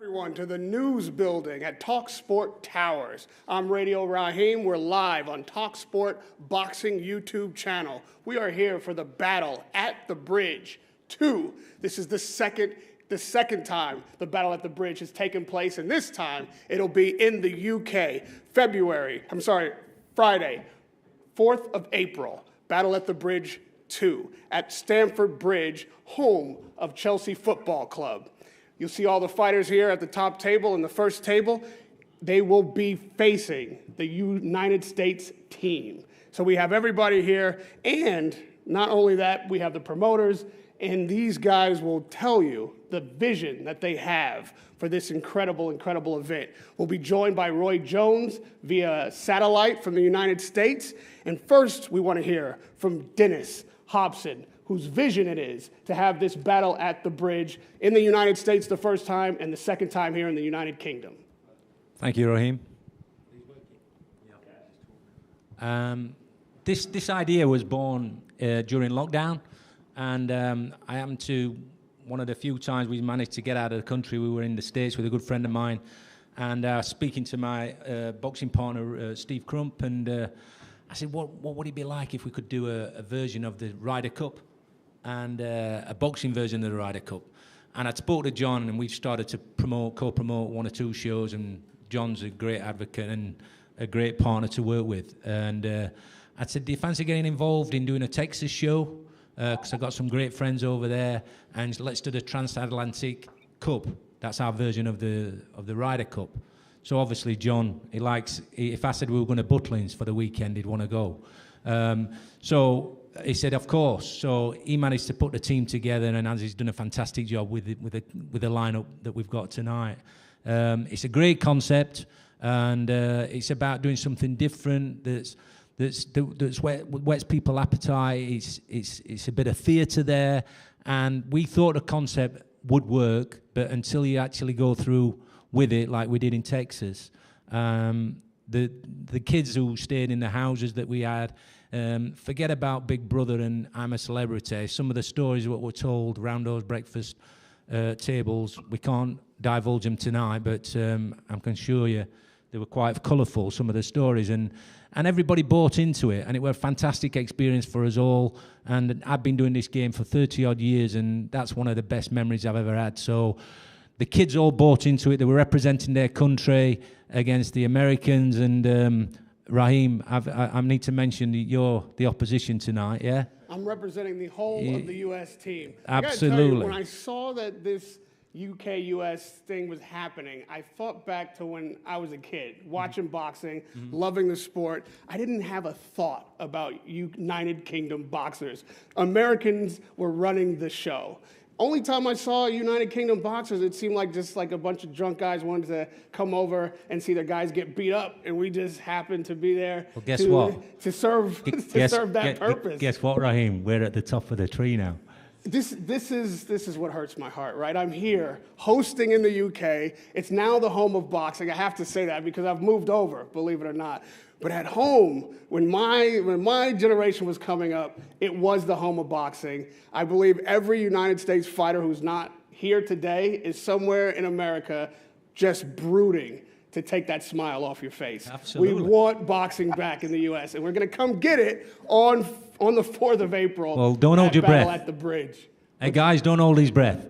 Everyone to the news building at talkSPORT Towers. I'm Radio Raheem. We're live on talkSPORT Boxing YouTube channel. We are here for the Battle at the Bridge 2. This is the second time the Battle at the Bridge has taken place, and this time it'll be in the UK. Friday, 4th of April, Battle at the Bridge 2 at Stamford Bridge, home of Chelsea Football Club. You'll see all the fighters here at the top table and the first table. They will be facing the United States team. So we have everybody here, and not only that, we have the promoters, and these guys will tell you the vision that they have for this incredible, incredible event. We'll be joined by Roy Jones via satellite from the United States. And first, we want to hear from Dennis Hobson, whose vision it is to have this battle at the bridge in the United States the first time and the second time here in the United Kingdom. Thank you, Raheem. This idea was born during lockdown, and I happened to, one of the few times we managed to get out of the country, we were in the States with a good friend of mine, and speaking to my boxing partner, Steve Crump, and I said, what would it be like if we could do a version of the Ryder Cup and a boxing version of the Ryder Cup? And I spoke to John, and we've started to co-promote one or two shows, and John's a great advocate and a great partner to work with. And I said, do you fancy getting involved in doing a Texas show? Because I've got some great friends over there, and let's do the Transatlantic Cup. That's our version of the Ryder Cup. So obviously John, if I said we were going to Butlins for the weekend, he'd want to go. So he said, of course. So he managed to put the team together, and Andy's done a fantastic job with the lineup that we've got tonight. It's a great concept, and it's about doing something different that's whets people's appetite. It's a bit of theatre there, and we thought the concept would work, but until you actually go through with it, like we did in Texas, the kids who stayed in the houses that we had, forget about Big Brother and I'm a Celebrity. Some of the stories what were told around those breakfast tables, we can't divulge them tonight, but I can assure you they were quite colourful, some of the stories, and everybody bought into it, and it was a fantastic experience for us all. And I've been doing this game for 30-odd years, and that's one of the best memories I've ever had. So the kids all bought into it. They were representing their country against the Americans. And Raheem, I need to mention that you're the opposition tonight, yeah? I'm representing the whole of the U.S. team. Absolutely. I gotta tell you, when I saw that this UK-US thing was happening, I thought back to when I was a kid, watching boxing, loving the sport. I didn't have a thought about United Kingdom boxers. Americans were running the show. Only time I saw United Kingdom boxers, it seemed like just like a bunch of drunk guys wanted to come over and see their guys get beat up, and we just happened to be there to serve that purpose. Guess what, Raheem? We're at the top of the tree now. This is what hurts my heart, right? I'm here hosting in the UK. It's now the home of boxing. I have to say that because I've moved over, believe it or not. But at home, when my generation was coming up, it was the home of boxing. I believe every United States fighter who's not here today is somewhere in America just brooding to take that smile off your face. Absolutely. We want boxing back in the U.S., and we're going to come get it on the 4th of April. Well, don't hold your breath. At the bridge. Hey, guys, don't hold his breath.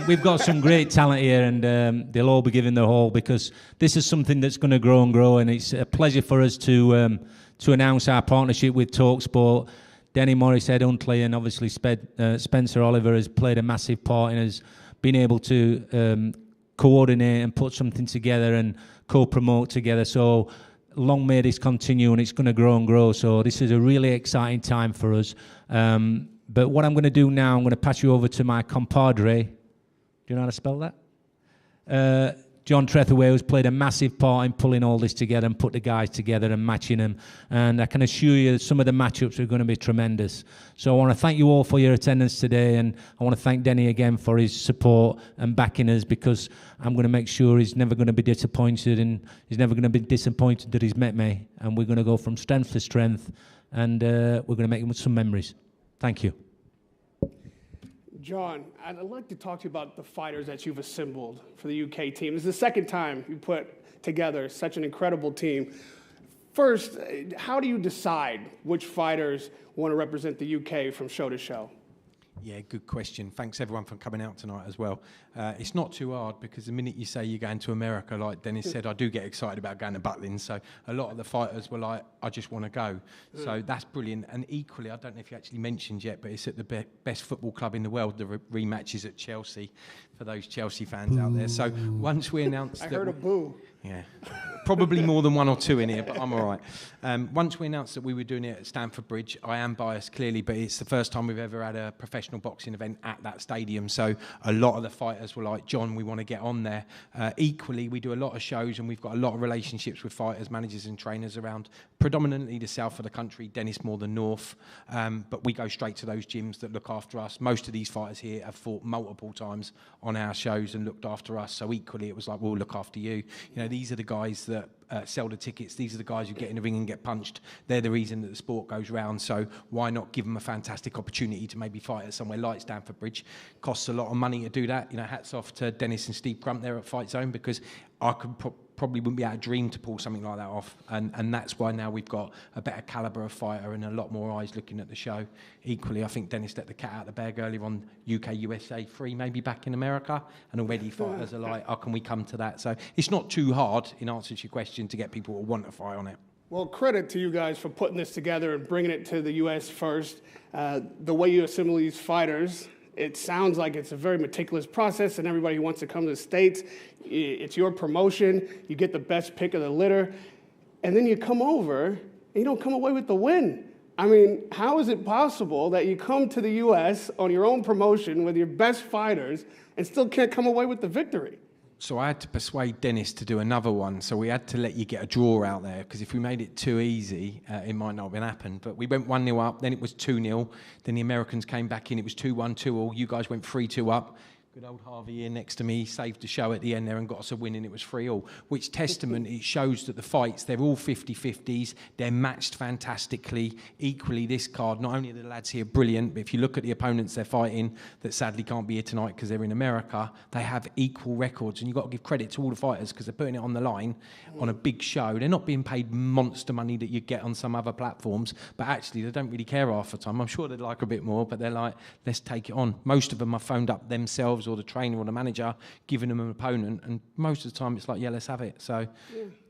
We've got some great talent here, and they'll all be giving their all, because this is something that's going to grow and grow, and it's a pleasure for us to announce our partnership with talkSPORT. Denny Morris-Huntley and obviously Spencer Oliver has played a massive part in us being able to coordinate and put something together and co-promote together. So long may this continue, and it's going to grow and grow. So this is a really exciting time for us. But what I'm going to do now, I'm going to pass you over to my compadre. Do you know how to spell that? John Trethaway, who's played a massive part in pulling all this together and put the guys together and matching them. And I can assure you that some of the matchups are going to be tremendous. So I want to thank you all for your attendance today, and I want to thank Denny again for his support and backing us, because I'm going to make sure he's never going to be disappointed, and he's never going to be disappointed that he's met me. And we're going to go from strength to strength, and we're going to make him some memories. Thank you. John, I'd like to talk to you about the fighters that you've assembled for the UK team. This is the second time you put together such an incredible team. First, how do you decide which fighters want to represent the UK from show to show? Yeah, good question. Thanks everyone for coming out tonight as well. It's not too hard because the minute you say you're going to America, like Dennis said, I do get excited about going to Butlin. So a lot of the fighters were like, I just want to go. So that's brilliant. And equally, I don't know if you actually mentioned yet, but it's at the best football club in the world. The rematch is at Chelsea for those Chelsea fans out there. So once we announced I heard a boo. Yeah, probably more than one or two in here, but I'm all right. Once we announced that we were doing it at Stamford Bridge, I am biased clearly, but it's the first time we've ever had a professional boxing event at that stadium. So a lot of the fighters were like, John, we want to get on there. Equally, we do a lot of shows and we've got a lot of relationships with fighters, managers and trainers around predominantly the south of the country, Dennis more than north. But we go straight to those gyms that look after us. Most of these fighters here have fought multiple times on our shows and looked after us. So equally, it was like, we'll look after you. You know, these are the guys that sell the tickets. These are the guys who get in the ring and get punched. They're the reason that the sport goes round. So why not give them a fantastic opportunity to maybe fight at somewhere like Stamford Bridge? Costs a lot of money to do that. You know, hats off to Dennis and Steve Crump there at FightZone, because I could probably wouldn't be able to dream to pull something like that off. And that's why now we've got a better calibre of fighter and a lot more eyes looking at the show. Equally, I think Dennis let the cat out of the bag earlier on UK USA 3, maybe back in America, and already fighters are like, oh, can we come to that? So it's not too hard, in answer to your question, to get people to want to fight on it. Well, credit to you guys for putting this together and bringing it to the U.S. first. The way you assemble these fighters, it sounds like it's a very meticulous process, and everybody who wants to come to the States, it's your promotion, you get the best pick of the litter, and then you come over and you don't come away with the win. I mean, how is it possible that you come to the U.S. on your own promotion with your best fighters and still can't come away with the victory? So I had to persuade Dennis to do another one. So we had to let you get a draw out there, because if we made it too easy, it might not have happened. But we went 1-0 up, then it was 2-0. Then the Americans came back in, it was 2-1, 2-2. You guys went 3-2 up. Good old Harvey here next to me saved the show at the end there and got us a win, and it was 3-3, which testament, it shows that the fights, they're all 50-50s, they're matched fantastically. Equally, this card, not only are the lads here brilliant, but if you look at the opponents they're fighting that sadly can't be here tonight because they're in America, they have equal records, and you've got to give credit to all the fighters because they're putting it on the line on a big show. They're not being paid monster money that you get on some other platforms, but actually they don't really care half the time. I'm sure they'd like a bit more, but they're like, let's take it on. Most of them have phoned up themselves or the trainer or the manager, giving them an opponent, and most of the time it's like, yeah, let's have it. So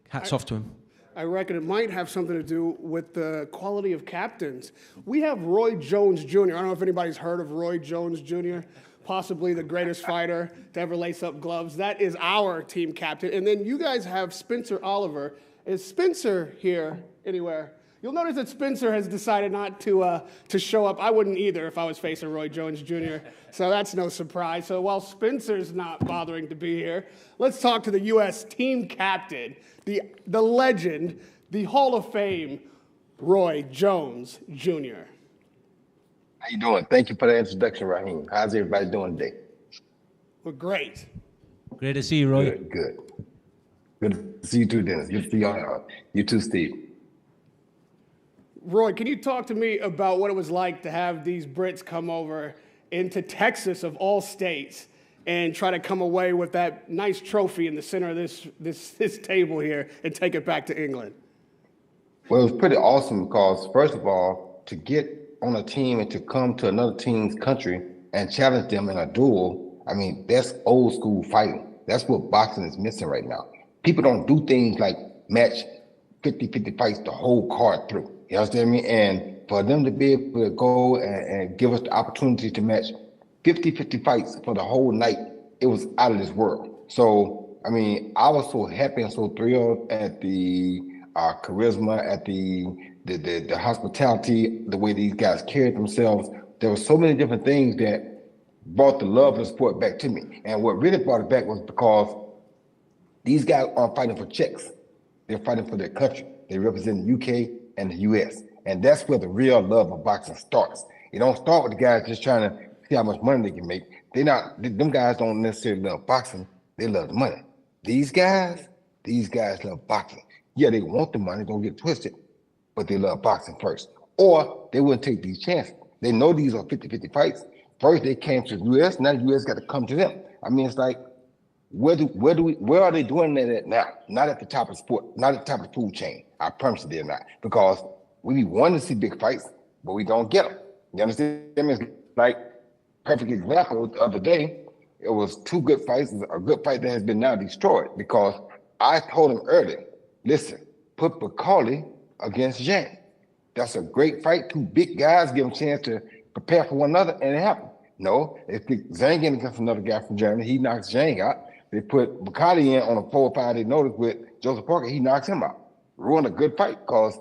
hats off to him. I reckon it might have something to do with the quality of captains. We have Roy Jones Jr. I don't know if anybody's heard of Roy Jones Jr., possibly the greatest fighter to ever lace up gloves. That is our team captain. And then you guys have Spencer Oliver. Is Spencer here anywhere? You'll notice that Spencer has decided not to show up. I wouldn't either if I was facing Roy Jones Jr., so that's no surprise. So while Spencer's not bothering to be here, let's talk to the U.S. team captain, the legend, the Hall of Fame, Roy Jones Jr. How you doing? Thank you for the introduction, Raheem. How's everybody doing today? We're great. Great to see you, Roy. Good, good. Good to see you too, Dennis. Good to see you too, Steve. Roy, can you talk to me about what it was like to have these Brits come over into Texas of all states and try to come away with that nice trophy in the center of this table here and take it back to England? Well, it was pretty awesome because, first of all, to get on a team and to come to another team's country and challenge them in a duel, I mean, that's old school fighting. That's what boxing is missing right now. People don't do things like match 50-50 fights the whole card through. You understand me? And for them to be able to go and give us the opportunity to match 50-50 fights for the whole night, it was out of this world. So, I mean, I was so happy and so thrilled at the charisma, at the hospitality, the way these guys carried themselves. There were so many different things that brought the love and support back to me. And what really brought it back was because these guys aren't fighting for checks. They're fighting for their country. They represent the UK and the US. And that's where the real love of boxing starts. You don't start with the guys just trying to see how much money they can make. Them guys don't necessarily love boxing. They love the money. These guys love boxing. Yeah, they want the money, don't get twisted, but they love boxing first. Or they wouldn't take these chances. They know these are 50-50 fights. First they came to the U.S., now the U.S. got to come to them. I mean, it's like, where are they doing that at now? Not at the top of sport, not at the top of the food chain. I promise you they're not. Because we want to see big fights, but we don't get them. You understand? It's like, perfect example the other day, it was two good fights, a good fight that has been now destroyed because I told him earlier, listen, put Bakali against Zhang. That's a great fight. Two big guys give them a chance to prepare for one another, and it happened. No, they picked Zhang in against another guy from Germany. He knocks Zhang out. They put Bakali in on a 4 or 5 day notice with Joseph Parker. He knocks him out. Ruined a good fight because,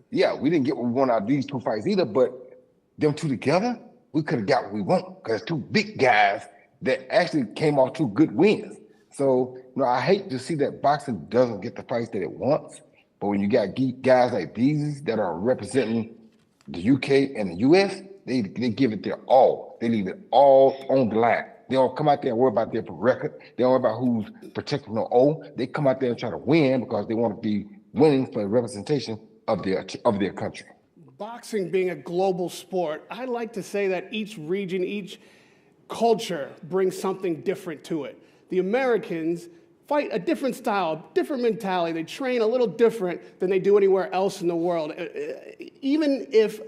yeah, we didn't get what we want out of these two fights either, but them two together, we could have got what we want because two big guys that actually came off two good wins. So, I hate to see that boxing doesn't get the fights that it wants, but when you got guys like these that are representing the UK and the US, they give it their all. They leave it all on the line. They don't come out there and worry about their record. They don't worry about who's protecting no O. They come out there and try to win because they want to be winning for the representation of their country. Boxing being a global sport, I like to say that each region, each culture brings something different to it. The Americans fight a different style, different mentality. They train a little different than they do anywhere else in the world. Even if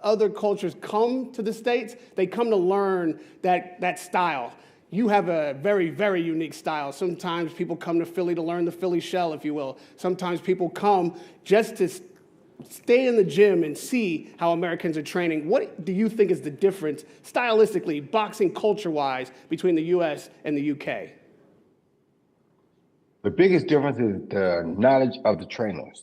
other cultures come to the States, they come to learn that style. You have a very, very unique style. Sometimes people come to Philly to learn the Philly shell, if you will. Sometimes people come just to stay in the gym and see how Americans are training. What do you think is the difference, stylistically, boxing culture-wise, between the U.S. and the U.K.? The biggest difference is the knowledge of the trainers.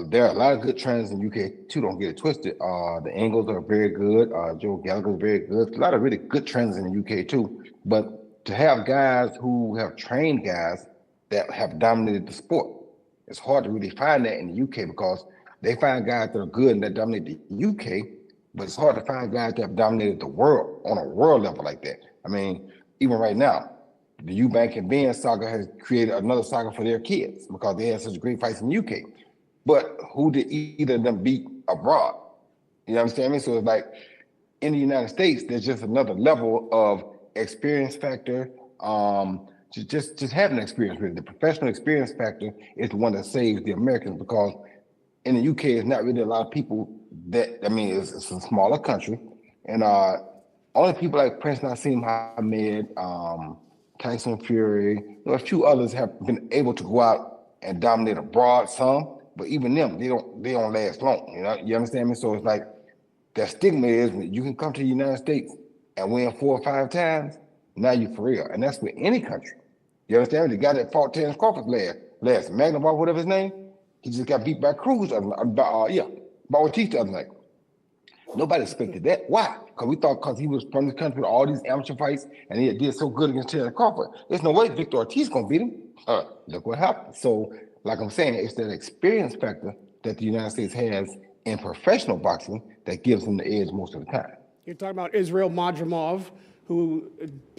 There are a lot of good trainers in the UK too, don't get it twisted. The Ingles are very good. Joe Gallagher is very good. A lot of really good trainers in the UK too. But to have guys who have trained guys that have dominated the sport, it's hard to really find that in the UK because they find guys that are good and that dominate the UK, but it's hard to find guys that have dominated the world on a world level like that. I mean, even right now, the Eubank and Ben saga has created another saga for their kids because they had such great fights in the UK. But who did either of them beat abroad? You know what I'm saying? So it's like in the United States, there's just another level of experience factor. Just having experience with it. The professional experience factor is the one that saves the Americans because in the UK, it's not really a lot of people that, it's a smaller country. And only people like Prince Nassim Hamed, Tyson Fury, a few others have been able to go out and dominate abroad some. But even them, they don't last long. You understand me? So it's like that stigma is when you can come to the United States and win 4 or 5 times, now you for real. And that's with any country. You understand me? The guy that fought Terrence Crawford last Magnum, whatever his name, he just got beat by Cruz, by Ortiz the other night. Nobody expected that. Why? Because we thought because he was from the country with all these amateur fights and he did so good against Terrence Crawford, there's no way Victor Ortiz gonna beat him. Look what happened. So, like I'm saying, it's that experience factor that the United States has in professional boxing that gives them the edge most of the time. You're talking about Israel Madrimov, who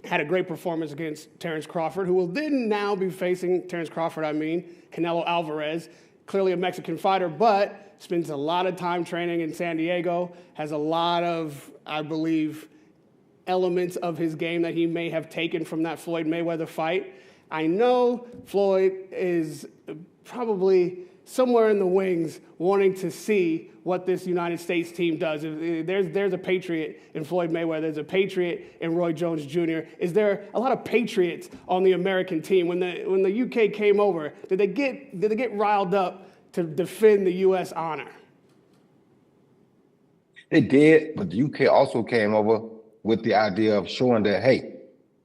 had a great performance against Terrence Crawford, who will then now be facing Canelo Alvarez, clearly a Mexican fighter, but spends a lot of time training in San Diego, has a lot of, I believe, elements of his game that he may have taken from that Floyd Mayweather fight. I know Floyd is probably somewhere in the wings wanting to see what this United States team does. There's a patriot in Floyd Mayweather. There's a patriot in Roy Jones Jr. Is there a lot of patriots on the American team? When the UK came over, did they get riled up to defend the U.S. honor? They did, but the UK also came over with the idea of showing that, hey,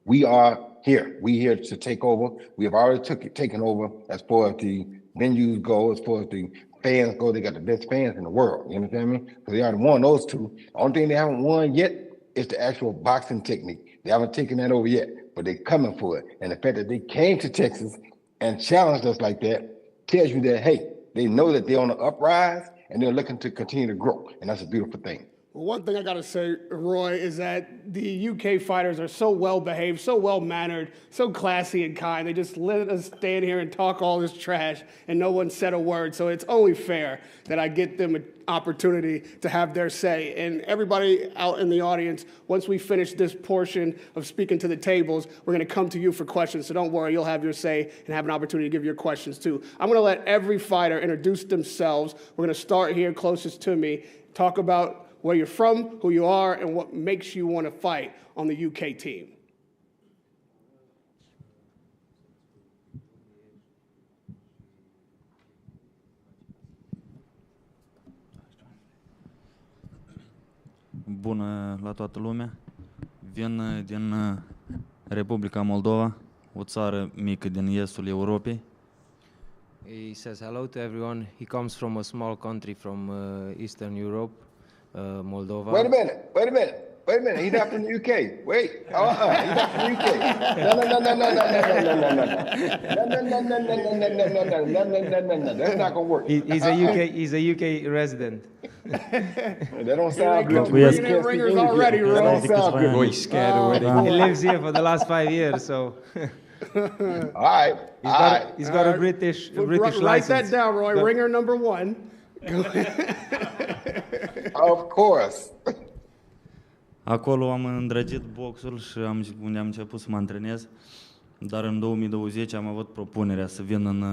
we are here. We here to take over. We have already taken over as far as the venues go, as far as the fans go. They got the best fans in the world. You understand me? So they already won those two. The only thing they haven't won yet is the actual boxing technique. They haven't taken that over yet, but they're coming for it. And the fact that they came to Texas and challenged us like that tells you that, hey, they know that they're on the uprise and they're looking to continue to grow. And that's a beautiful thing. Well, one thing I got to say, Roy, is that the UK fighters are so well-behaved, so well-mannered, so classy and kind. They just let us stand here and talk all this trash, and no one said a word. So it's only fair that I get them an opportunity to have their say. And everybody out in the audience, once we finish this portion of speaking to the tables, we're going to come to you for questions. So don't worry, you'll have your say and have an opportunity to give your questions too. I'm going to let every fighter introduce themselves. We're going to start here closest to me, talk about where you're from, who you are, and what makes you want to fight on the UK team. Bună la toată lumea. Vin din Republica Moldova, o țară mică din estul Europei. He says hello to everyone. He comes from a small country from Eastern Europe, Moldova. Wait a minute. He's not from the UK. Wait. He's not from the UK. No. That's not gonna work. He's a UK resident. That don't sound good. Bringing in ringers already, Roy. That don't sound good. Roy's scared already. He lives here for the last 5 years, so All right. he's got a British Write license. that down, Roy. Ringer number 1. Of course. Acolo am îndrăgit boxul și unde am început să mă antrenez, dar în 2020 am avut propunerea să vin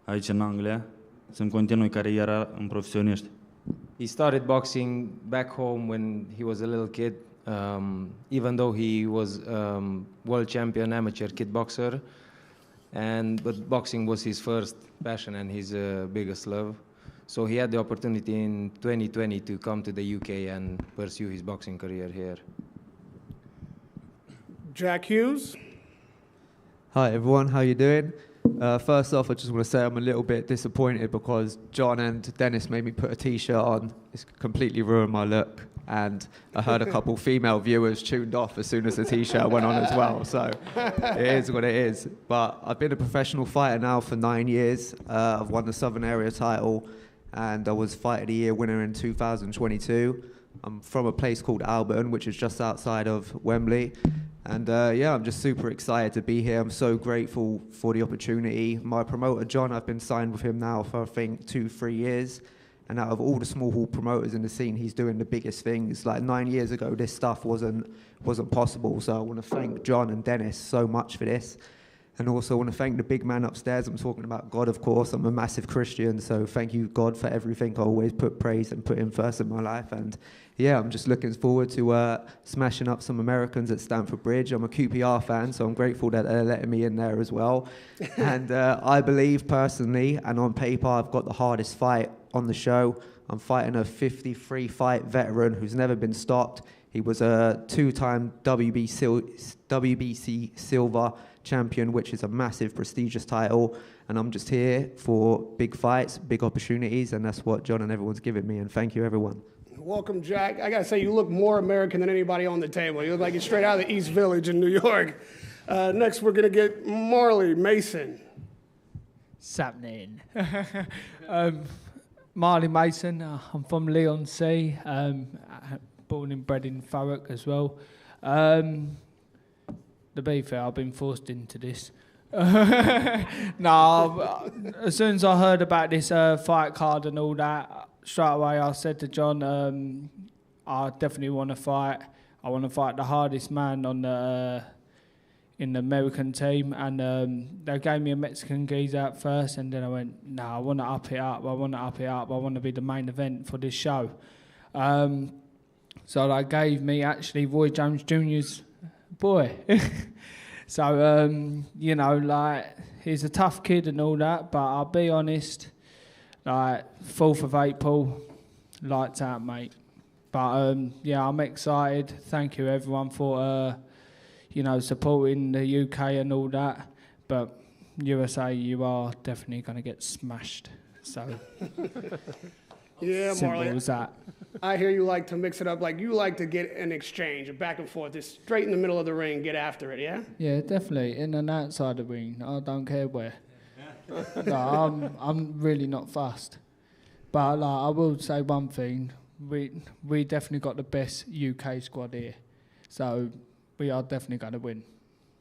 aici în Anglia, să-mi continui cariera în profesioniști. He started boxing back home when he was a little kid, even though he was world champion amateur kickboxer, but boxing was his first passion and his biggest love. So he had the opportunity in 2020 to come to the UK and pursue his boxing career here. Jack Hughes. Hi everyone, how you doing? First off, I just want to say I'm a little bit disappointed because John and Dennis made me put a t-shirt on. It's completely ruined my look, and I heard a couple female viewers tuned off as soon as the t-shirt went on as well, so it is what it is. But I've been a professional fighter now for 9 years. I've won the Southern Area title, and I was Fight of the Year winner in 2022. I'm from a place called Albion, which is just outside of Wembley. And I'm just super excited to be here. I'm so grateful for the opportunity. My promoter, John, I've been signed with him now for, I think, 2-3 years. And out of all the small hall promoters in the scene, he's doing the biggest things. Like 9 years ago, this stuff wasn't possible. So I want to thank John and Dennis so much for this. And also I want to thank the big man upstairs. I'm talking about God, of course. I'm a massive Christian, so thank you, God, for everything. I always put praise and put him first in my life. And yeah, I'm just looking forward to smashing up some Americans at Stamford Bridge. I'm a QPR fan, so I'm grateful that they're letting me in there as well. And I believe personally, and on paper, I've got the hardest fight on the show. I'm fighting a 53-fight veteran who's never been stopped. He was a 2-time WBC silver champion, which is a massive, prestigious title. And I'm just here for big fights, big opportunities, and that's what John and everyone's giving me. And thank you, everyone. Welcome, Jack. I got to say, you look more American than anybody on the table. You look like you're straight out of the East Village in New York. Next, we're going to get Marley Mason. Sapnin. Marley Mason. I'm from Leon C. Born and bred in Thurrock as well. To be fair, I've been forced into this. No, as soon as I heard about this fight card and all that, straight away I said to John, I definitely want to fight. I want to fight the hardest man on the in the American team, and they gave me a Mexican geezer at first, and then I went, no, I want to up it up. I want to be the main event for this show. So they gave me actually Roy Jones Jr.'s boy. So, like, he's a tough kid and all that, but I'll be honest, like, 4th of April, lights out, mate. But, I'm excited. Thank you, everyone, for, supporting the UK and all that. But USA, you are definitely going to get smashed. So... Yeah, simple Marley. as that. I hear you like to mix it up. Like, you like to get an exchange, a back and forth, just straight in the middle of the ring, get after it, yeah? Yeah, definitely. In and outside the ring. I don't care where. No, I'm really not fussed. But like, I will say one thing. we definitely got the best UK squad here. So we are definitely going to win.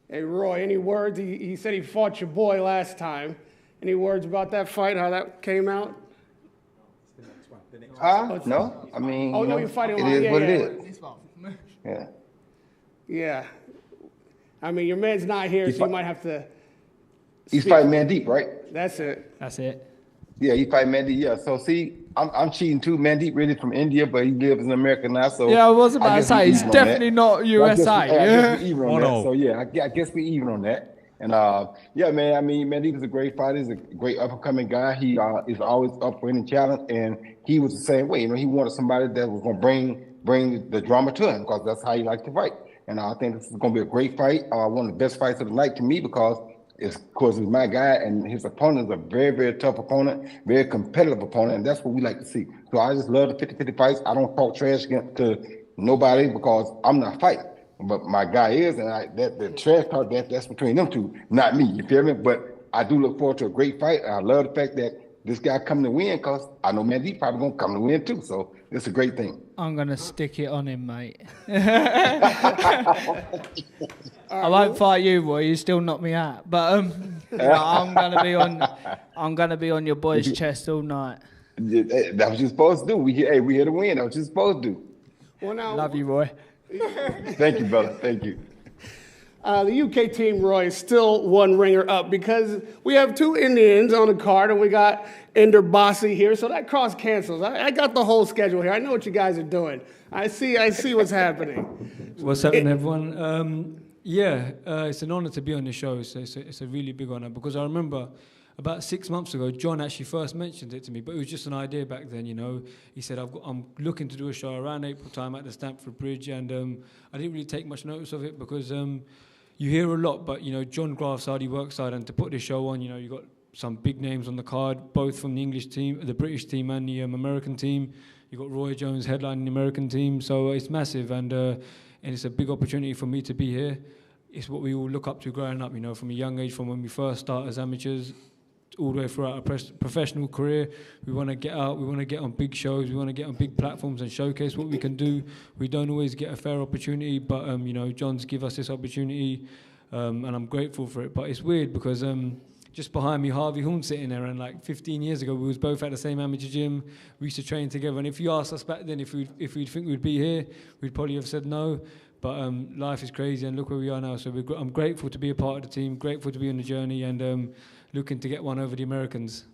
Hey, Roy, any words? He said he fought your boy last time. Any words about that fight, how that came out? No. I mean, Oh, no, you're fighting it one. is Yeah, what yeah. it is. Yeah. Yeah. I mean, your man's not here, so you might have to... He's speak. fighting Mandeep, right? That's it. That's it. Yeah, he fight Mandeep. Yeah. So see, I'm cheating too. Mandeep really from India, but he lives in America now. So Yeah, I was about to guess say, we he's even on definitely that. not USA. I guess we even on that. no. So yeah, I guess we even on that. And yeah, man. I mean, Mandeep is a great fighter. He's a great up and coming guy. He is always up for any challenge, and he was the same way. You know, he wanted somebody that was going to bring the drama to him because that's how he likes to fight. And I think this is going to be a great fight. One of the best fights of the night to me because it's my guy, and his opponent is a very, very tough opponent, very competitive opponent, and that's what we like to see. So I just love the 50-50 fights. I don't talk trash to nobody because I'm not fighting. But my guy is, and the trash talk, that's between them two, not me, you feel me? But I do look forward to a great fight. I love the fact that this guy coming to win because I know Mandeep probably going to come to win too. So it's a great thing. I'm going to stick it on him, mate. I won't fight you, boy. You still knock me out. But I'm going to be on your boy's chest all night. That's what you're supposed to do. We here to win. That's what you're supposed to do. Well, now, Love you, Roy. Thank you, brother. Thank you. The UK team, Roy, is still one ringer up because we have two Indians on the card and we got Inder Bassi here, so that cross cancels. I got the whole schedule here. I know what you guys are doing. I see what's happening. What's happening, everyone? It's an honor to be on the show. So it's a really big honor because I remember about 6 months ago, John actually first mentioned it to me, but it was just an idea back then, you know. He said, I'm looking to do a show around April time at the Stamford Bridge, and I didn't really take much notice of it because you hear a lot, but, you know, John Graff's hard, he works hard, and to put this show on, you know, you got some big names on the card, both from the English team, the British team, and the American team. You got Roy Jones headlining the American team, so it's massive, and it's a big opportunity for me to be here. It's what we all look up to growing up, you know, from a young age, from when we first start as amateurs, all the way throughout our professional career. We want to get out, we want to get on big shows, we want to get on big platforms and showcase what we can do. We don't always get a fair opportunity, but you know, John's give us this opportunity, and I'm grateful for it. But it's weird because just behind me, Harvey Horn sitting there, and like 15 years ago, we was both at the same amateur gym. We used to train together, and if you asked us back then if we'd think we'd be here, we'd probably have said no. But life is crazy, and look where we are now. So I'm grateful to be a part of the team, grateful to be on the journey, and looking to get one over the Americans.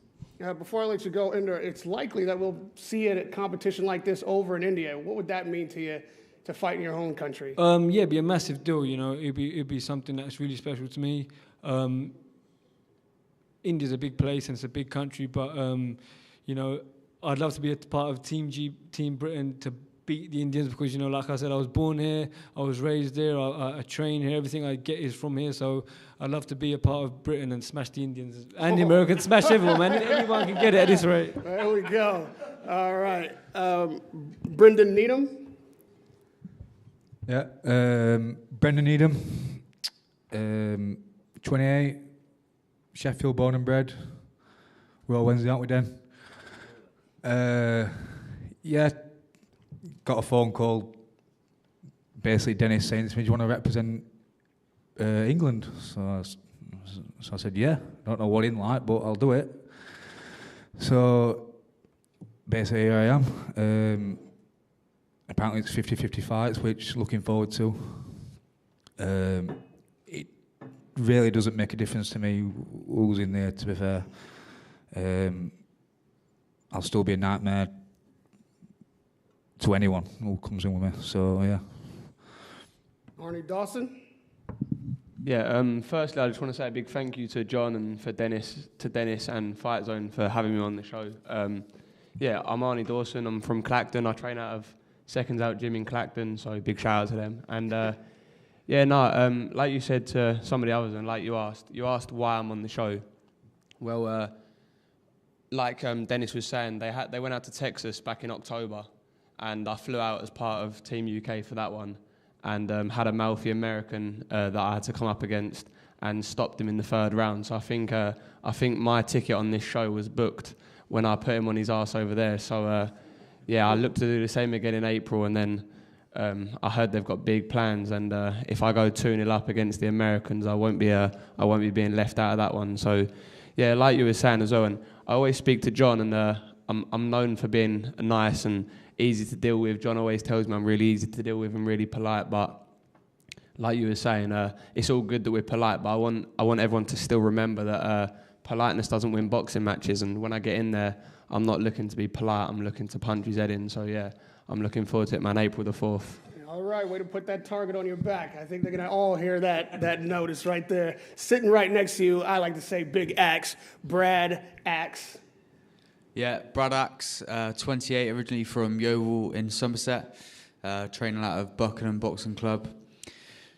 Before I let you go, Inder, it's likely that we'll see a competition like this over in India. What would that mean to you to fight in your home country? It'd be a massive deal, you know. It'd be something that's really special to me. India's a big place and it's a big country, but you know, I'd love to be a part of Team Britain to beat the Indians because, you know, like I said, I was born here, I was raised there, I train here, everything I get is from here, so I'd love to be a part of Britain and smash the Indians and the Americans, smash everyone, man. Anyone can get it at this rate. There we go. All right. Brendan Needham? Yeah, Brendan Needham, 28, Sheffield born and bred. We're all Wednesday, aren't we, Dan? Yeah, got a phone call, basically Dennis saying, do you want to represent England? So I said, yeah, don't know what in like, but I'll do it. So basically here I am. Apparently it's 50-50 fights, which looking forward to. It really doesn't make a difference to me who's in there, to be fair. I'll still be a nightmare to anyone who comes in with me, so yeah. Arnie Dawson? Yeah, firstly I just want to say a big thank you to John and to Dennis and FightZone for having me on the show. Yeah, I'm Arnie Dawson, I'm from Clacton, I train out of Seconds Out Gym in Clacton, so big shout out to them. And like you said to some of the others, and like you asked why I'm on the show. Well, like Dennis was saying, they went out to Texas back in October, and I flew out as part of Team UK for that one, and had a mouthy American that I had to come up against, and stopped him in the third round. So I think my ticket on this show was booked when I put him on his ass over there. So yeah, I look to do the same again in April, and then I heard they've got big plans, and if I go 2-0 up against the Americans, I won't be being left out of that one. So, yeah, like you were saying as well, and I always speak to John, and I'm known for being nice and easy to deal with. John always tells me I'm really easy to deal with and really polite, but like you were saying, it's all good that we're polite, but I want everyone to still remember that politeness doesn't win boxing matches, and when I get in there, I'm not looking to be polite, I'm looking to punch his head in. So yeah, I'm looking forward to it, man, April the 4th. All right, way to put that target on your back. I think they're going to all hear that notice right there. Sitting right next to you, I like to say Big Axe, Brad Axe. Yeah, Brad Axe, 28, originally from Yeovil in Somerset, training out of Buckingham Boxing Club.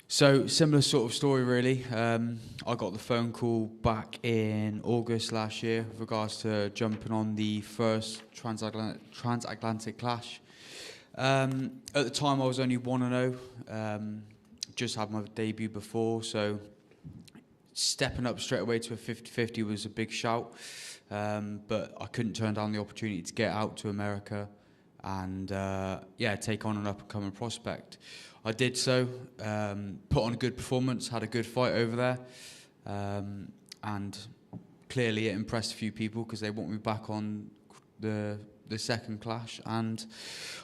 So, similar sort of story really. I got the phone call back in August last year with regards to jumping on the first transatlantic clash. At the time I was only 1-0, just had my debut before, so stepping up straight away to a 50-50 was a big shout, but I couldn't turn down the opportunity to get out to America and take on an up-and-coming prospect. I did so, put on a good performance, had a good fight over there, and clearly it impressed a few people because they want me back on the second clash, and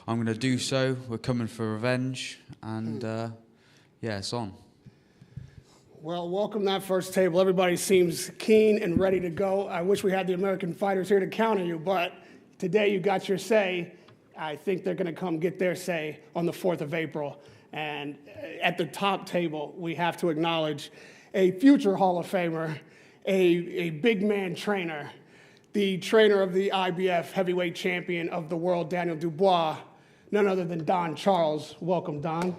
I'm going to do so. We're coming for revenge, and it's on. Well, welcome that first table. Everybody seems keen and ready to go. I wish we had the American fighters here to counter you, but today you got your say. I think they're going to come get their say on the 4th of April. And at the top table, we have to acknowledge a future Hall of Famer, a big man trainer, the trainer of the IBF heavyweight champion of the world, Daniel Dubois, none other than Don Charles. Welcome, Don.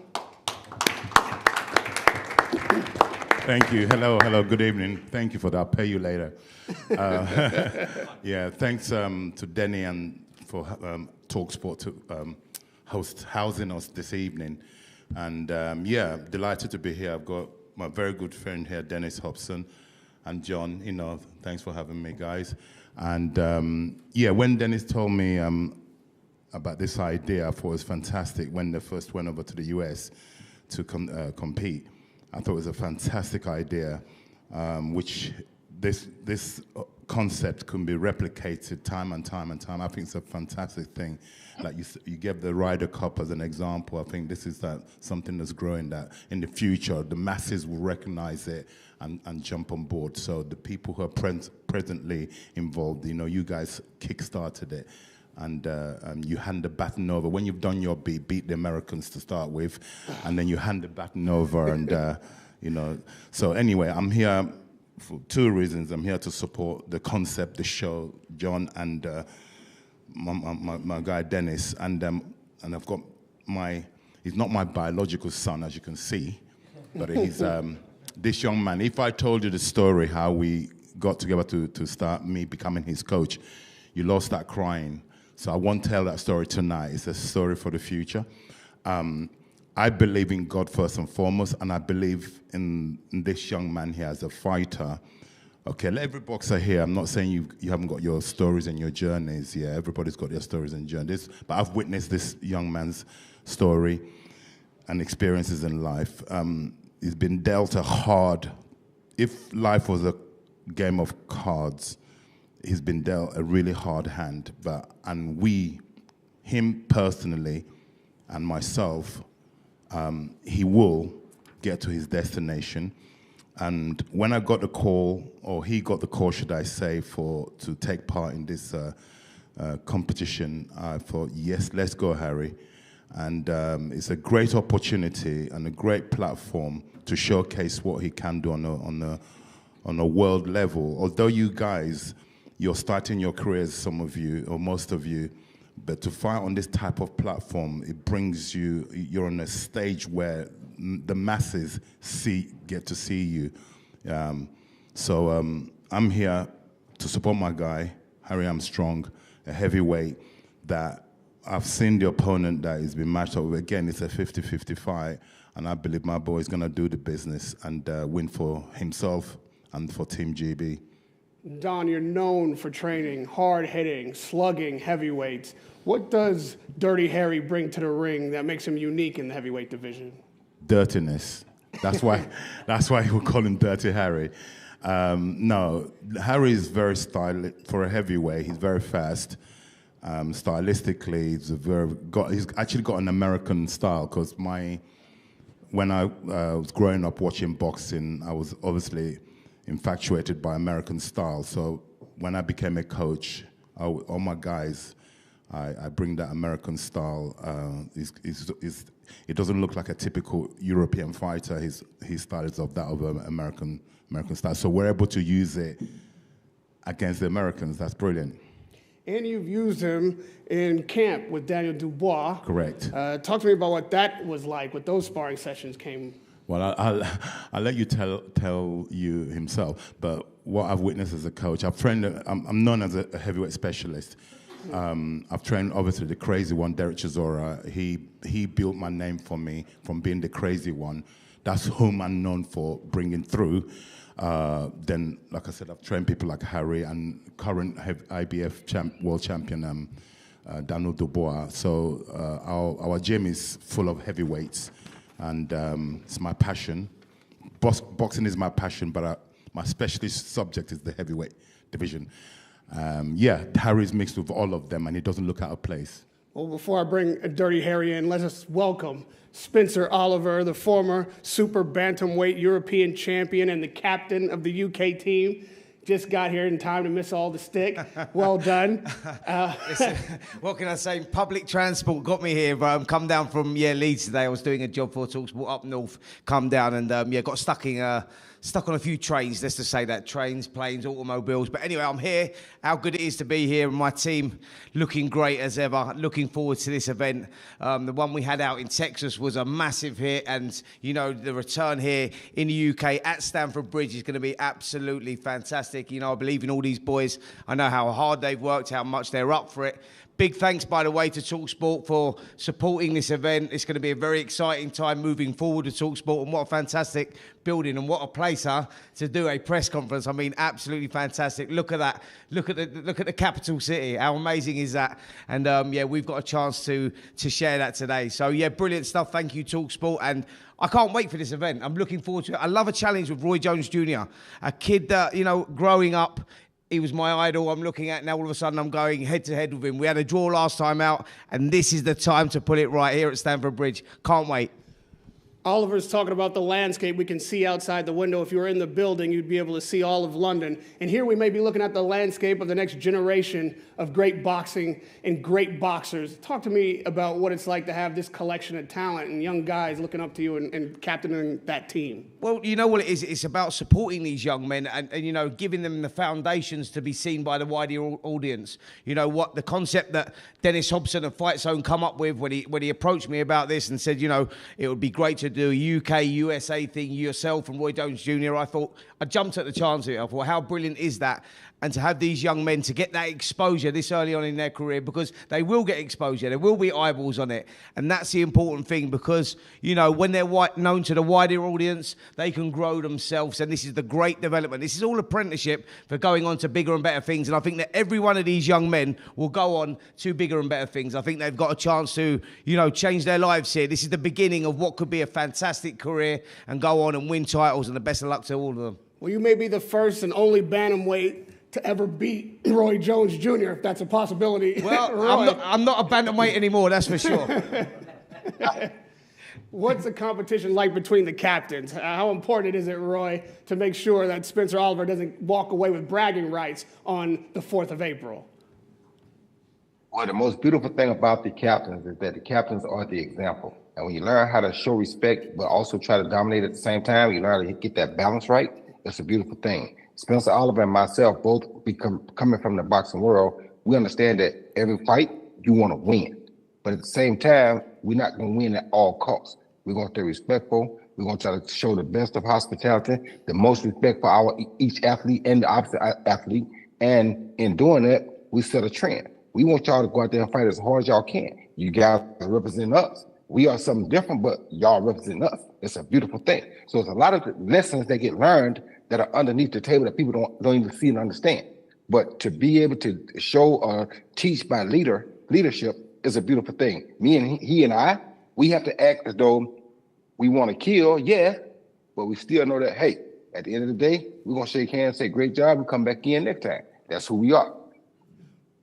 Thank you. Hello, good evening. Thank you for that. I'll pay you later. Thanks to Denny and for talkSPORT to housing us this evening. And delighted to be here. I've got my very good friend here, Dennis Hobson, and John. Thanks for having me, guys. And when Dennis told me about this idea, I thought it was fantastic when they first went over to the US to compete. I thought it was a fantastic idea, which this concept can be replicated time and time and time. I think it's a fantastic thing. Like you gave the Ryder Cup as an example. I think this is something that's growing, that in the future the masses will recognize it and jump on board. So the people who are presently involved, you guys kick-started it, and you hand the baton over. When you've done your beat the Americans to start with, and then you hand the baton over, and So anyway, I'm here for two reasons. I'm here to support the concept, the show, John, and my guy Dennis, and I've got he's not my biological son, as you can see, but he's this young man. If I told you the story how we got together to start me becoming his coach, you lost that crying. So I won't tell that story tonight. It's a story for the future. I believe in God first and foremost, and I believe in this young man here as a fighter. Okay, every boxer here, I'm not saying you haven't got your stories and your journeys. Yeah, everybody's got their stories and journeys. But I've witnessed this young man's story and experiences in life. He's been dealt a hard, if life was a game of cards, he's been dealt a really hard hand. Him personally and myself, he will get to his destination. And when I got the call, or he got the call, should I say, to take part in this competition, I thought, yes, let's go, Harry. And it's a great opportunity and a great platform to showcase what he can do on a world level. Although you guys, you're starting your careers, some of you, or most of you, but to fight on this type of platform, it brings you're on a stage where the masses get to see you. I'm here to support my guy, Harry Armstrong, a heavyweight that I've seen the opponent that he's been matched up with. Again, it's a 50-50 fight, and I believe my boy is going to do the business and win for himself and for Team GB. Don, you're known for training hard-hitting, slugging heavyweights. What does Dirty Harry bring to the ring that makes him unique in the heavyweight division? Dirtiness. That's why we call him Dirty Harry. No, Harry is very stylish for a heavyweight. He's very fast. Stylistically, he's actually got an American style. Because when I was growing up watching boxing, I was obviously infatuated by American style. So when I became a coach, all my guys, I bring that American style. It doesn't look like a typical European fighter. His style is of American style. So we're able to use it against the Americans. That's brilliant. And you've used him in camp with Daniel Dubois. Correct. Talk to me about what that was like, what those sparring sessions came. Well, I'll let you tell you himself. But what I've witnessed as a coach, I'm known as a heavyweight specialist. I've trained, obviously, the crazy one, Derek Chisora. He built my name for me from being the crazy one. That's whom I'm known for bringing through. Then, like I said, I've trained people like Harry and current IBF world champion Daniel Dubois. So our gym is full of heavyweights, and it's my passion. Boxing is my passion, but my specialist subject is the heavyweight division. Harry's mixed with all of them, and he doesn't look out of place. Well, before I bring Dirty Harry in, let us welcome Spencer Oliver, the former super bantamweight European champion and the captain of the UK team. Just got here in time to miss all the stick. Well done. What can I say? Public transport got me here. Come down from Leeds today. I was doing a job for talkSPORT up north. Come down and got stuck on a few trains. Let's just say that trains, planes, automobiles. But anyway, I'm here. How good it is to be here. My team looking great as ever. Looking forward to this event. The one we had out in Texas was a massive hit, and the return here in the UK at Stamford Bridge is going to be absolutely fantastic. I believe in all these boys. I know how hard they've worked, how much they're up for it. Big thanks, by the way, to talkSPORT for supporting this event. It's going to be a very exciting time moving forward with talkSPORT, and what a fantastic building and what a place to do a press conference. I mean, absolutely fantastic. Look at that. Look at the capital city. How amazing is that? And we've got a chance to share that today. So brilliant stuff. Thank you, talkSPORT, and I can't wait for this event. I'm looking forward to it. I love a challenge with Roy Jones Jr., a kid that growing up. He was my idol I'm looking at. Now all of a sudden I'm going head-to-head with him. We had a draw last time out, and this is the time to put it right here at Stamford Bridge. Can't wait. Oliver's talking about the landscape we can see outside the window. If you were in the building, you'd be able to see all of London. And here we may be looking at the landscape of the next generation of great boxing and great boxers. Talk to me about what it's like to have this collection of talent and young guys looking up to you and captaining that team. Well, you know what it is? It's about supporting these young men and giving them the foundations to be seen by the wider audience. What the concept that Dennis Hobson of FightZone come up with when he approached me about this and said, it would be great to do a UK, USA thing, yourself and Roy Jones Jr. I jumped at the chance of it. I thought, how brilliant is that? And to have these young men to get that exposure this early on in their career, because they will get exposure, there will be eyeballs on it. And that's the important thing, because, when they're known to the wider audience, they can grow themselves. And this is the great development. This is all apprenticeship for going on to bigger and better things. And I think that every one of these young men will go on to bigger and better things. I think they've got a chance to, change their lives here. This is the beginning of what could be a fantastic career and go on and win titles. And the best of luck to all of them. Well, you may be the first and only bantamweight to ever beat Roy Jones Jr., if that's a possibility. Well, I'm not a bantamweight anymore, that's for sure. What's the competition like between the captains? How important is it, Roy, to make sure that Spencer Oliver doesn't walk away with bragging rights on the 4th of April? Well, the most beautiful thing about the captains is that the captains are the example. And when you learn how to show respect, but also try to dominate at the same time, you learn how to get that balance right. It's a beautiful thing. Spencer Oliver and myself, both coming from the boxing world, we understand that every fight, you want to win. But at the same time, we're not going to win at all costs. We're going to stay respectful. We're going to try to show the best of hospitality, the most respect for each athlete and the opposite athlete. And in doing that, we set a trend. We want y'all to go out there and fight as hard as y'all can. You guys represent us. We are something different, but y'all represent us. It's a beautiful thing. So it's a lot of lessons that get learned that are underneath the table that people don't even see and understand. But to be able to show or teach by leadership is a beautiful thing. Me and he and I, we have to act as though we want to kill, yeah, but we still know that, hey, at the end of the day, we're going to shake hands, say, great job, and come back in next time. That's who we are.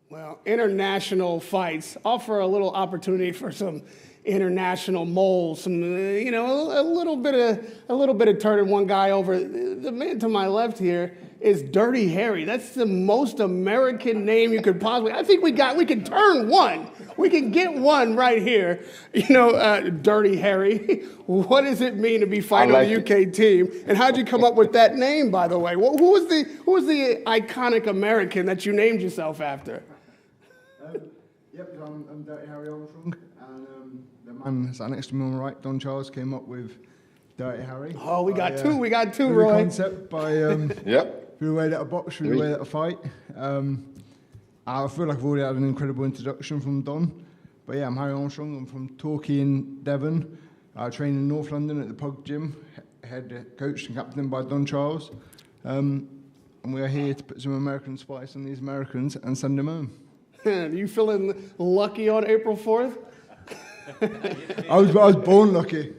Well, international fights offer a little opportunity for some international moles, some a little bit of turning one guy over. The man to my left here is Dirty Harry. That's the most American name you could possibly. I think we can turn one. We can get one right here. Dirty Harry. What does it mean to be fighting on the UK team? And how'd you come up with that name, by the way? Who was the iconic American that you named yourself after? Yep, I'm Dirty Harry Armstrong, and the man sat next to me on the right, Don Charles, came up with Dirty Harry. Oh, we got two, Roy. Concept by through the way that I box, through the way that I fight. I feel like I've already had an incredible introduction from Don, but yeah, I'm Harry Armstrong. I'm from Torquay in Devon. I train in North London at the Pug Gym, head coached and captained by Don Charles, and we are here to put some American spice on these Americans and send them home. Are you feeling lucky on April 4th? I was born lucky.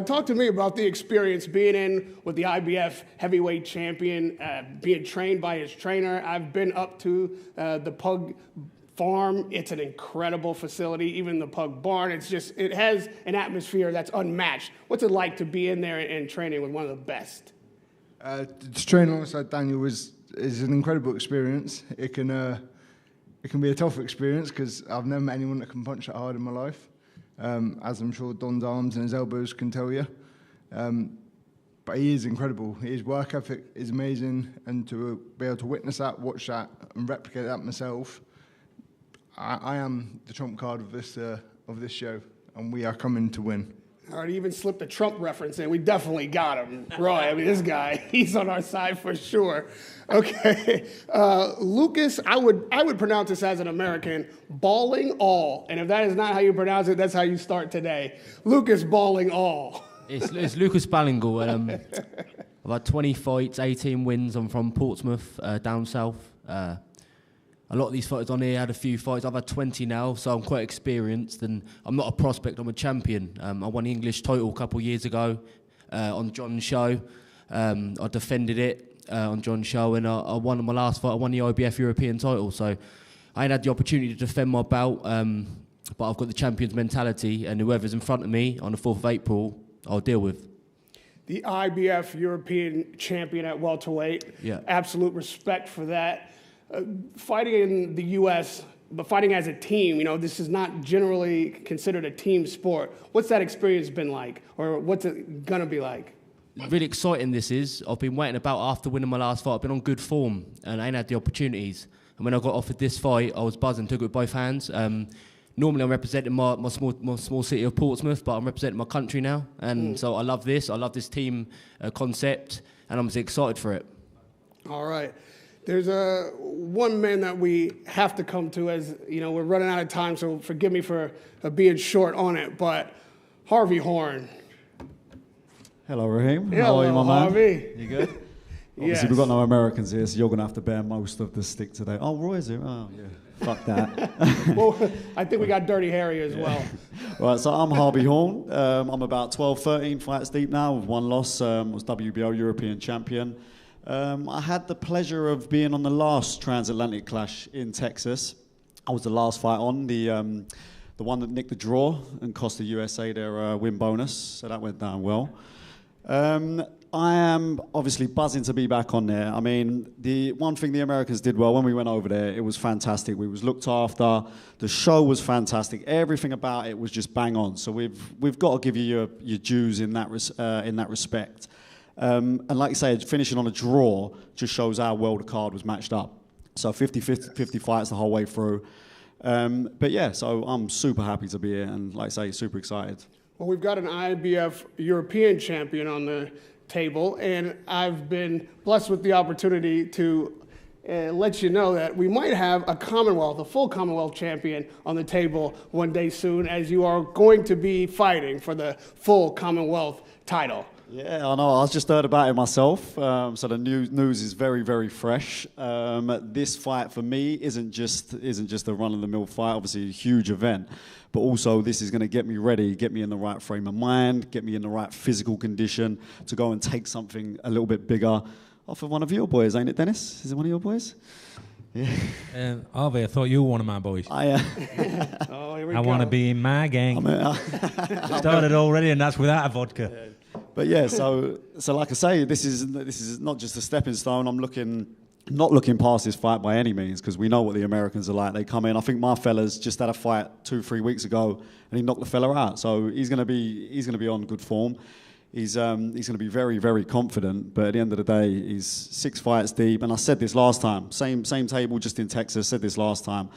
Talk to me about the experience being in with the IBF heavyweight champion, being trained by his trainer. I've been up to the Pug farm. It's an incredible facility. Even the Pug barn. It has an atmosphere that's unmatched. What's it like to be in there and training with one of the best? To train alongside Daniel is an incredible experience. It can be a tough experience because I've never met anyone that can punch that hard in my life, as I'm sure Don's arms and his elbows can tell you. But he is incredible. His work ethic is amazing, and to be able to witness that, watch that, and replicate that myself, I am the trump card of this show, and we are coming to win. All right, he even slipped a Trump reference in. We definitely got him. Roy, I mean, this guy, he's on our side for sure. Okay, Lucas, I would pronounce this as an American, Ballingall. And if that is not how you pronounce it, that's how you start today. Lucas Ballingall. It's Lucas Ballingall. I've had 20 fights, 18 wins. I'm from Portsmouth, down south. A lot of these fighters on here had a few fights. I've had 20 now, so I'm quite experienced, and I'm not a prospect, I'm a champion. I won the English title a couple of years ago on John's show. I defended it on John's show, and I won my last fight. I won the IBF European title, so I ain't had the opportunity to defend my belt, but I've got the champion's mentality, and whoever's in front of me on the 4th of April, I'll deal with. The IBF European champion at welterweight. Yeah. Absolute respect for that. Fighting in the U.S., but fighting as a team, this is not generally considered a team sport. What's that experience been like, or what's it going to be like? Really exciting this is. I've been waiting about after winning my last fight. I've been on good form, and I ain't had the opportunities. And when I got offered this fight, I was buzzing, took it with both hands. Normally I'm representing my small city of Portsmouth, but I'm representing my country now. And so I love this. I love this team concept, and I'm excited for it. All right. There's one man that we have to come to, as we're running out of time, so forgive me for being short on it, but Harvey Horn. Hello, Raheem. Hello, how are you, my man? Harvey. You good? Obviously, Yes. we've got no Americans here, so you're going to have to bear most of the stick today. Oh, Roy's here. Oh, yeah. Fuck that. Well, I think we got Dirty Harry as well. Right, so I'm Harvey Horn. I'm about 12, 13 fights deep now with one loss. Was WBO European champion. I had the pleasure of being on the last Transatlantic Clash in Texas. I was the last fight on, the one that nicked the draw and cost the USA their win bonus, so that went down well. I am obviously buzzing to be back on there. I mean, the one thing the Americans did well when we went over there, it was fantastic. We was looked after. The show was fantastic. Everything about it was just bang on. So we've got to give you your dues in that respect. And like I say, finishing on a draw just shows how well the card was matched up. So 50 fights the whole way through. But yeah, so I'm super happy to be here and like I say, super excited. Well, we've got an IBF European champion on the table, and I've been blessed with the opportunity to let you know that we might have a full Commonwealth champion on the table one day soon, as you are going to be fighting for the full Commonwealth title. Yeah, I know. I just heard about it myself. So the news is very, very fresh. This fight for me isn't just a run-of-the-mill fight. Obviously, a huge event, but also this is going to get me ready, get me in the right frame of mind, get me in the right physical condition to go and take something a little bit bigger off of one of your boys, ain't it, Dennis? Is it one of your boys? Yeah. Harvey, I thought you were one of my boys. Oh, here we I go. want to be in my gang. Started already, and that's without a vodka. But yeah, so like I say, this is not just a stepping stone. I'm not looking past this fight by any means, because we know what the Americans are like. They come in. I think my fella's just had a fight 2-3 weeks ago, and he knocked the fella out. So he's gonna be on good form. He's going to be very, very confident, but at the end of the day, he's 6 fights deep. And I said this last time, same table, just in Texas. Said this last time.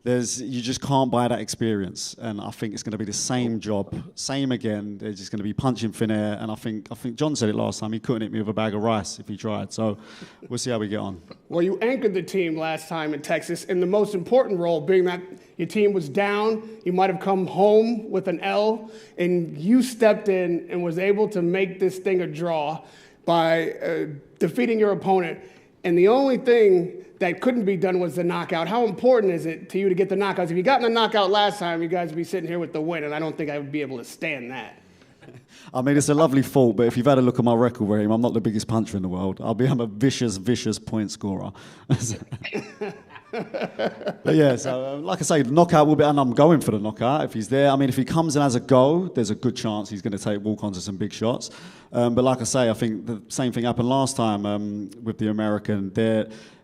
You just can't buy that experience, and I think it's going to be the same job, same again. They're just going to be punching thin air, and I think John said it last time. He couldn't hit me with a bag of rice if he tried. So we'll see how we get on. Well, you anchored the team last time in Texas, in the most important role being that your team was down. You might have come home with an L, and you stepped in and was able to make this thing a draw by defeating your opponent. And the only thing that couldn't be done was the knockout. How important is it to you to get the knockouts? If you got in the knockout last time, you guys would be sitting here with the win, and I don't think I would be able to stand that. I mean, it's a lovely fault, but if you've had a look at my record, Raheem, I'm not the biggest puncher in the world. I'm a vicious point scorer. But yeah, so like I say, the knockout will be, and I'm going for the knockout if he's there. I mean, if he comes in as a go, there's a good chance he's going to walk onto some big shots. But like I say, I think the same thing happened last time with the American.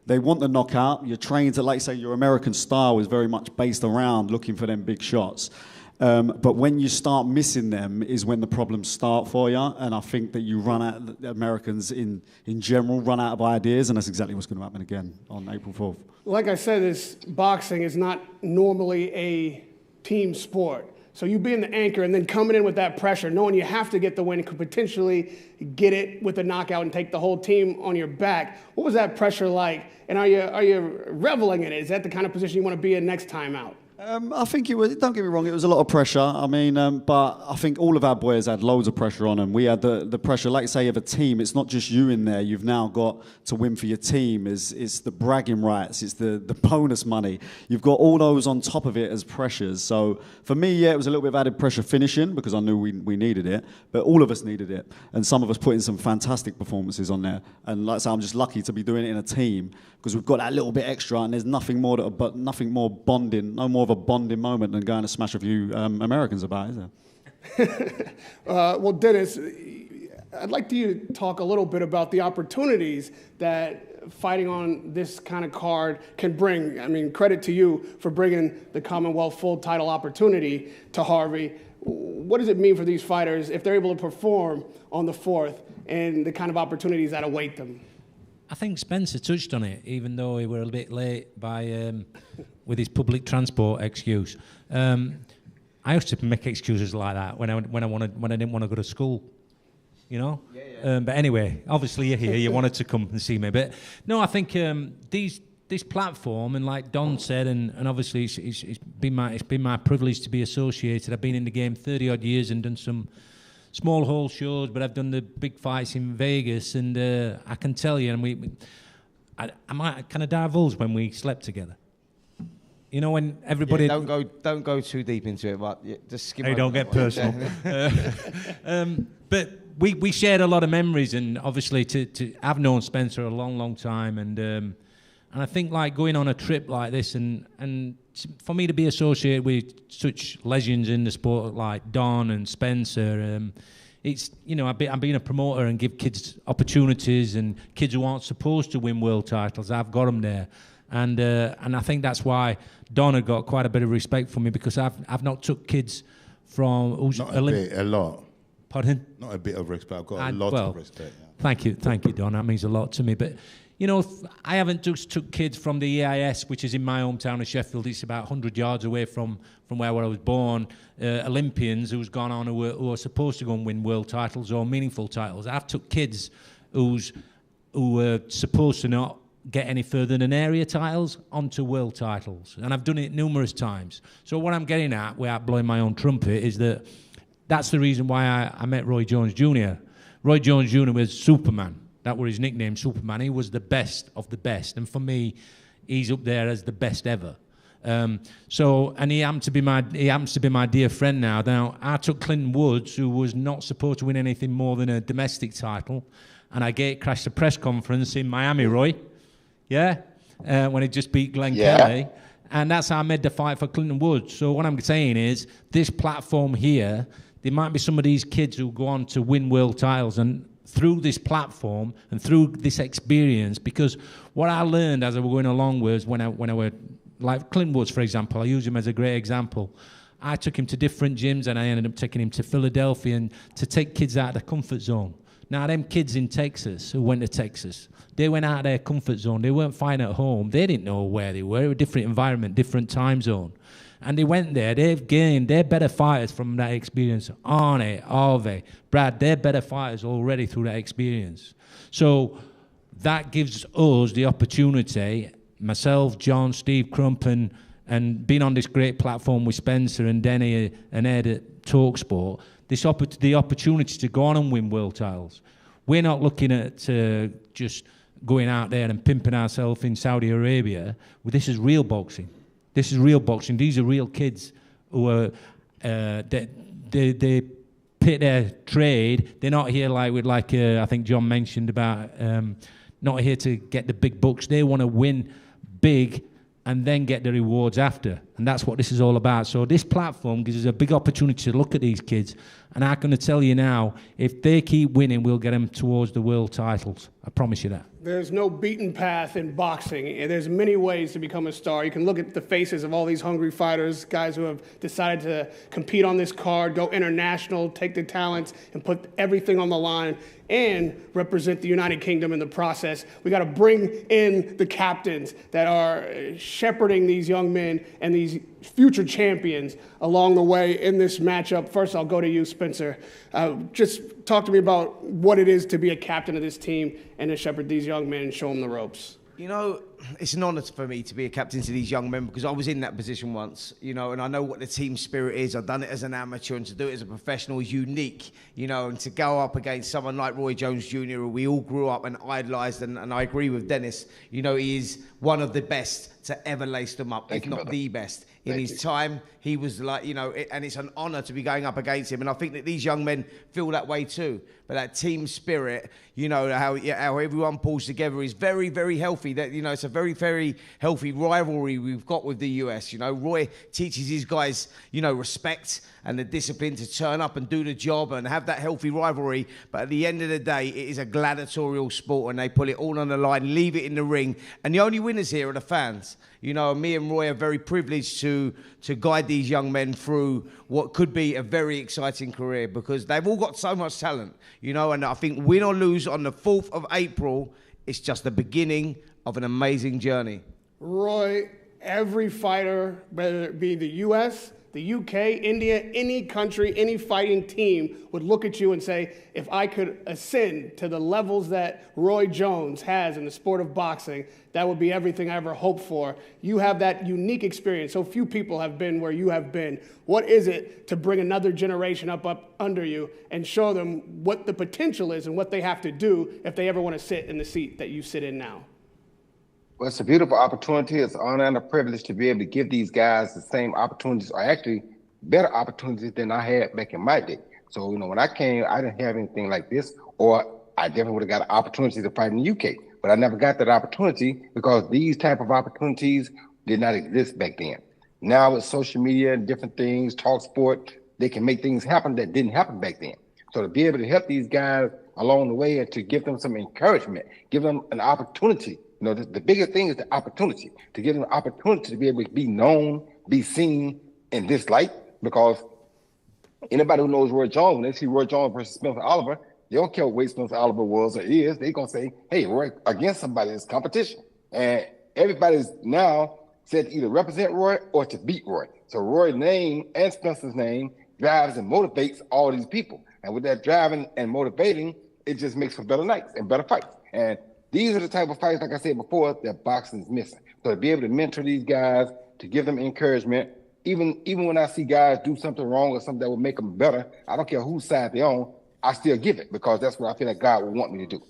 They want the knockout. You're trained to, like say, your American style is very much based around looking for them big shots. But when you start missing them is when the problems start for you. And I think that you run out, the Americans in general run out of ideas, and that's exactly what's going to happen again on April 4th. Like I said, this boxing is not normally a team sport. So you being the anchor and then coming in with that pressure, knowing you have to get the win and could potentially get it with a knockout and take the whole team on your back. What was that pressure like? And are you reveling in it? Is that the kind of position you want to be in next time out? I think it was, don't get me wrong, it was a lot of pressure. I mean, but I think all of our boys had loads of pressure on them. We had the pressure, like say, of a team. It's not just you in there. You've now got to win for your team. It's the bragging rights. It's the bonus money. You've got all those on top of it as pressures. So for me, yeah, it was a little bit of added pressure finishing because I knew we needed it. But all of us needed it. And some of us put in some fantastic performances on there. And like I say, I'm just lucky to be doing it in a team because we've got that little bit extra and there's nothing more bonding, no more of a bonding moment than going to smash a few Americans about, is there? Well, Dennis, I'd like you to talk a little bit about the opportunities that fighting on this kind of card can bring. I mean, credit to you for bringing the Commonwealth full title opportunity to Harvey. What does it mean for these fighters if they're able to perform on the 4th and the kind of opportunities that await them? I think Spencer touched on it, even though we were a bit late with his public transport excuse. I used to make excuses like that when I didn't want to go to school, you know. Yeah. But anyway, obviously you're here. You wanted to come and see me, but no, I think this platform, and like Don said, and obviously it's been my privilege to be associated. I've been in the game 30 odd years and done some small hall shows, but I've done the big fights in Vegas, and I can tell you, and I might kind of divulge when we slept together. You know, when everybody... Yeah, don't go too deep into it, but just skim over. Don't get personal. But we shared a lot of memories, and obviously I've known Spencer a long, long time, and I think like going on a trip like this, and for me to be associated with such legends in the sport like Don and Spencer, it's, you know, I've been a promoter and give kids opportunities, and kids who aren't supposed to win world titles, I've got them there. And I think that's why Don had got quite a bit of respect for me, because I've not took kids from... Not a bit, a lot. Pardon? Not a bit of respect, I've got a lot of respect. Yeah. Thank you, Don, that means a lot to me. But, you know, I haven't just took kids from the EIS, which is in my hometown of Sheffield. It's about 100 yards away from where I was born. Olympians who's gone on who are supposed to go and win world titles or meaningful titles. I've took kids who were supposed to not get any further than area titles onto world titles, and I've done it numerous times. So what I'm getting at, without blowing my own trumpet, is that that's the reason why I met Roy Jones Jr., Roy Jones Jr. was Superman. That was his nickname, Superman. He was the best of the best. And for me, he's up there as the best ever. And he happens to be my dear friend now. Now, I took Clinton Woods, who was not supposed to win anything more than a domestic title, and I crashed a press conference in Miami, Roy. Yeah? When he just beat Glenn Kelly. And that's how I made the fight for Clinton Woods. So what I'm saying is, this platform here, there might be some of these kids who go on to win world titles, and through this platform and through this experience, because what I learned as I was going along was when I were, like Clinton Woods, for example, I use him as a great example. I took him to different gyms, and I ended up taking him to Philadelphia and to take kids out of the comfort zone. Now, them kids in Texas who went to Texas, they went out of their comfort zone. They weren't fine at home. They didn't know where they were. A different environment, different time zone. And they went there. They're better fighters from that experience. Arnie, Harvey, Brad, they're better fighters already through that experience. So that gives us the opportunity, myself, John, Steve Crump, and being on this great platform with Spencer and Denny and Ed at talkSPORT, the opportunity to go on and win world titles. We're not looking at just going out there and pimping ourselves in Saudi Arabia. Well, this is real boxing. This is real boxing. These are real kids who are they pit their trade. They're not here like I think John mentioned about not here to get the big bucks. They want to win big and then get the rewards after. And that's what this is all about. So this platform gives us a big opportunity to look at these kids. And I'm going to tell you now, if they keep winning, we'll get them towards the world titles. I promise you that. There's no beaten path in boxing. There's many ways to become a star. You can look at the faces of all these hungry fighters, guys who have decided to compete on this card, go international, take their talents, and put everything on the line, and represent the United Kingdom in the process. We got to bring in the captains that are shepherding these young men and these future champions along the way in this matchup. First, I'll go to you, Spencer. Just talk to me about what it is to be a captain of this team and to shepherd these young men and show them the ropes. You know, it's an honour for me to be a captain to these young men because I was in that position once, you know, and I know what the team spirit is. I've done it as an amateur, and to do it as a professional is unique, you know, and to go up against someone like Roy Jones Jr., who we all grew up and idolised, and I agree with Dennis, you know, he is one of the best to ever lace them up, if not the best. In his time, he was like, you know, and it's an honour to be going up against him. And I think that these young men feel that way too. But that team spirit, you know, how everyone pulls together is very, very healthy. That, you know, it's a very, very healthy rivalry we've got with the US. You know, Roy teaches his guys, you know, respect and the discipline to turn up and do the job and have that healthy rivalry. But at the end of the day, it is a gladiatorial sport, and they put it all on the line, leave it in the ring. And the only winners here are the fans. You know, me and Roy are very privileged to guide these young men through what could be a very exciting career because they've all got so much talent, you know, and I think win or lose on the 4th of April, it's just the beginning of an amazing journey. Roy, every fighter, whether it be the US, the UK, India, any country, any fighting team would look at you and say, if I could ascend to the levels that Roy Jones has in the sport of boxing, that would be everything I ever hoped for. You have that unique experience. So few people have been where you have been. What is it to bring another generation up under you and show them what the potential is and what they have to do if they ever want to sit in the seat that you sit in now? Well, it's a beautiful opportunity. It's an honor and a privilege to be able to give these guys the same opportunities, or actually better opportunities than I had back in my day. So, you know, when I came, I didn't have anything like this, or I definitely would have got an opportunity to fight in the UK. But I never got that opportunity because these type of opportunities did not exist back then. Now with social media and different things, talkSPORT, they can make things happen that didn't happen back then. So to be able to help these guys along the way and to give them some encouragement, give them an opportunity. You know, the biggest thing is the opportunity, to give them an opportunity to be able to be known, be seen in this light, because anybody who knows Roy Jones, when they see Roy Jones versus Spencer Oliver, they don't care what weight Spencer Oliver was or is. They're going to say, hey, Roy, against somebody, it's competition. And everybody's now said to either represent Roy or to beat Roy. So Roy's name and Spencer's name drives and motivates all these people. And with that driving and motivating, it just makes for better nights and better fights. And these are the type of fights, like I said before, that boxing is missing. So to be able to mentor these guys, to give them encouragement, even when I see guys do something wrong or something that will make them better, I don't care whose side they're on, I still give it because that's what I feel like God would want me to do.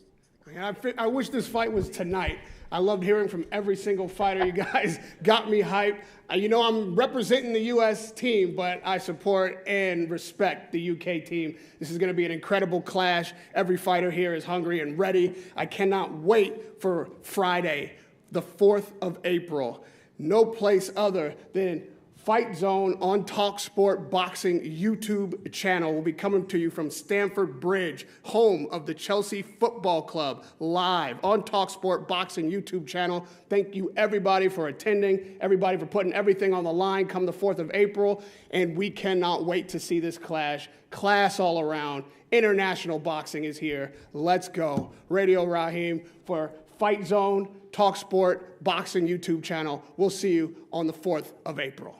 Man, I wish this fight was tonight. I loved hearing from every single fighter. You guys got me hyped. You know, I'm representing the U.S. team, but I support and respect the U.K. team. This is going to be an incredible clash. Every fighter here is hungry and ready. I cannot wait for Friday, the 4th of April. No place other than FightZone on talkSPORT Boxing YouTube channel will be coming to you from Stamford Bridge, home of the Chelsea Football Club, live on talkSPORT Boxing YouTube channel. Thank you, everybody, for attending, everybody for putting everything on the line come the 4th of April, and we cannot wait to see this clash. Class all around. International boxing is here. Let's go. Radio Raheem for FightZone, talkSPORT Boxing YouTube channel. We'll see you on the 4th of April.